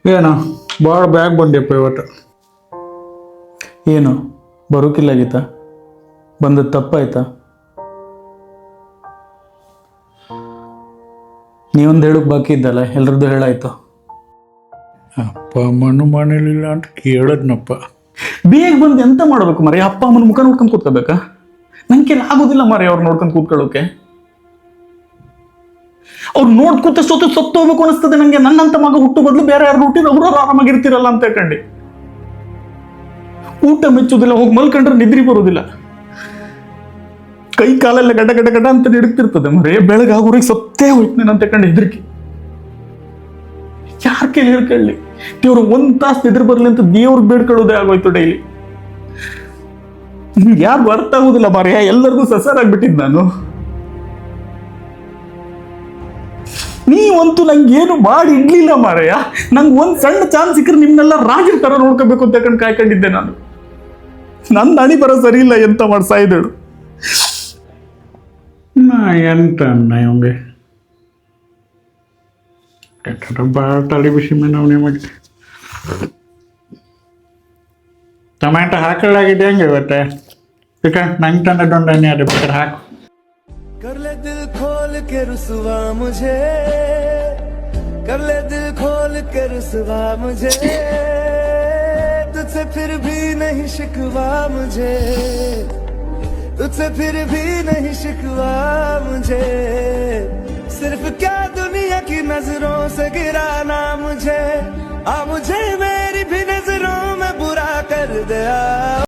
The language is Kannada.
ಏನ ಭಾಳ ಬ್ಯಾಗ್ ಬಂದ್ಯಪ್ಪ ಇವತ್ತು. ಏನು ಬರೋಕಿಲ್ಲಾಗಿತ್ತ? ಬಂದದ್ದು ತಪ್ಪಾಯ್ತಾ? ನೀವೊಂದು ಹೇಳಕ್ ಬಾಕಿ ಇದ್ದಲ್ಲ, ಎಲ್ರದ್ದು ಹೇಳಾಯ್ತು. ಅಪ್ಪ ಅಮ್ಮನೂ ಮನೇಲಿಲ್ಲ ಅಂತ ಕೇಳದ್ನಪ್ಪ. ಬೇಗ ಬಂದು ಎಂತ ಮಾಡ್ಬೇಕು ಮರಿ? ಅಪ್ಪ ಅಮ್ಮನ ಮುಖ ನೋಡ್ಕೊಂಡು ಕೂತ್ಕೋಬೇಕಾ? ನಂಗೆ ಆಗೋದಿಲ್ಲ ಮರಿ ಅವ್ರು ನೋಡ್ಕೊಂಡು ಕೂತ್ಕೊಳ್ಳೋಕೆ. ಅವ್ರು ನೋಡ್ ಕೂತ ಸತ್ತು ಹೋಗ್ಬೇಕು ಅನಿಸ್ತದೆ ನಂಗೆ. ನನ್ನಂತ ಮಗ ಹುಟ್ಟು ಬದಲು ಬೇರೆ ಯಾರು ಹುಟ್ಟಿದ್ರೆ ಅವರು ಆರಾಮಾಗಿರ್ತಿರಲ್ಲ ಅಂತ ಹೇಳ್ಕಂಡು. ಊಟ ಮೆಚ್ಚೋದಿಲ್ಲ, ಹೋಗಿ ಮಲ್ಕೊಂಡ್ರೆ ನಿದ್ರಿ ಬರೋದಿಲ್ಲ, ಕೈ ಕಾಲೆಲ್ಲ ಗಡ್ಡ ಗಡ್ಡ ಗಡ್ಡ ಅಂತ ನಿಡುತ್ತಿರ್ತದೆ ಮರೇ. ಬೆಳಗಾಗೋರಿಗೆ ಸತ್ತೇ ಹೋಯ್ತು ಅಂತ ಕಂಡು ಹೆದರಿಕೆ. ಯಾರ ಕೈಲಿ ಹೇಳ್ಕೊಳ್ಳಿ? ದೇವ್ರು ಒಂದ್ ತಾಸು ನಿದ್ರೆ ಬರ್ಲಿ ಅಂತ ದೇವ್ರಿಗೆ ಬೇಡ್ಕೊಳ್ಳೋದೇ ಆಗೋಯ್ತು ಡೈಲಿ. ಯಾರು ಅರ್ಥ ಆಗುದಿಲ್ಲ ಮಾರ್ಯ, ಎಲ್ಲರಿಗೂ ಸಸಾರಾಗ್ಬಿಟ್ಟಿದ್ ನಾನು. ನೀವಂತೂ ನಂಗೇನು ಮಾಡಿ ಇಡ್ಲಿಲ್ಲ ಮಾರಯ್ಯ. ನಂಗೆ ಒಂದ್ ಸಣ್ಣ ಚಾನ್ಸ್ ಸಿಕ್ಕರೆ ನಿಮ್ನೆಲ್ಲ ರಾಜರ ತರ ನೋಡ್ಕೋಬೇಕು ಅಂತ ಕಂಡು ಕಾಯ್ಕೊಂಡಿದ್ದೆ ನಾನು. ನನ್ನ ಹಣಿ ಬರೋ ಸರಿ ಇಲ್ಲ, ಎಂತ ಮಾಡ್ಸಾ ಇದ್ದಳು ಎಂತ ಅನ್ನ ಇವಂಗೆ ಭಾಳ ತಲೆ ಬಿಸಿ ಮೇಲೆ ಅವನೇ ಮಾಡಿ. ಟೊಮ್ಯಾಟೊ ಹಾಕಲಾಗಿದೆ ಹಂಗೆ ಇವತ್ತೆ. ಈಗ ನಂಗೆ ತಂದ ಡೊಂಡನೆ ಅದು ಬೇಕಾದ್ರೆ ಹಾಕು. कर ले दिल खोल के रुसवा मुझे, कर ले दिल खोल के रुसवा मुझे, तुझसे फिर भी नहीं शिकवा मुझे, तुझसे फिर भी नहीं शिकवा मुझे। सिर्फ क्या दुनिया की नजरों से गिराना मुझे, मुझे मेरी भी नजरों में बुरा कर दिया।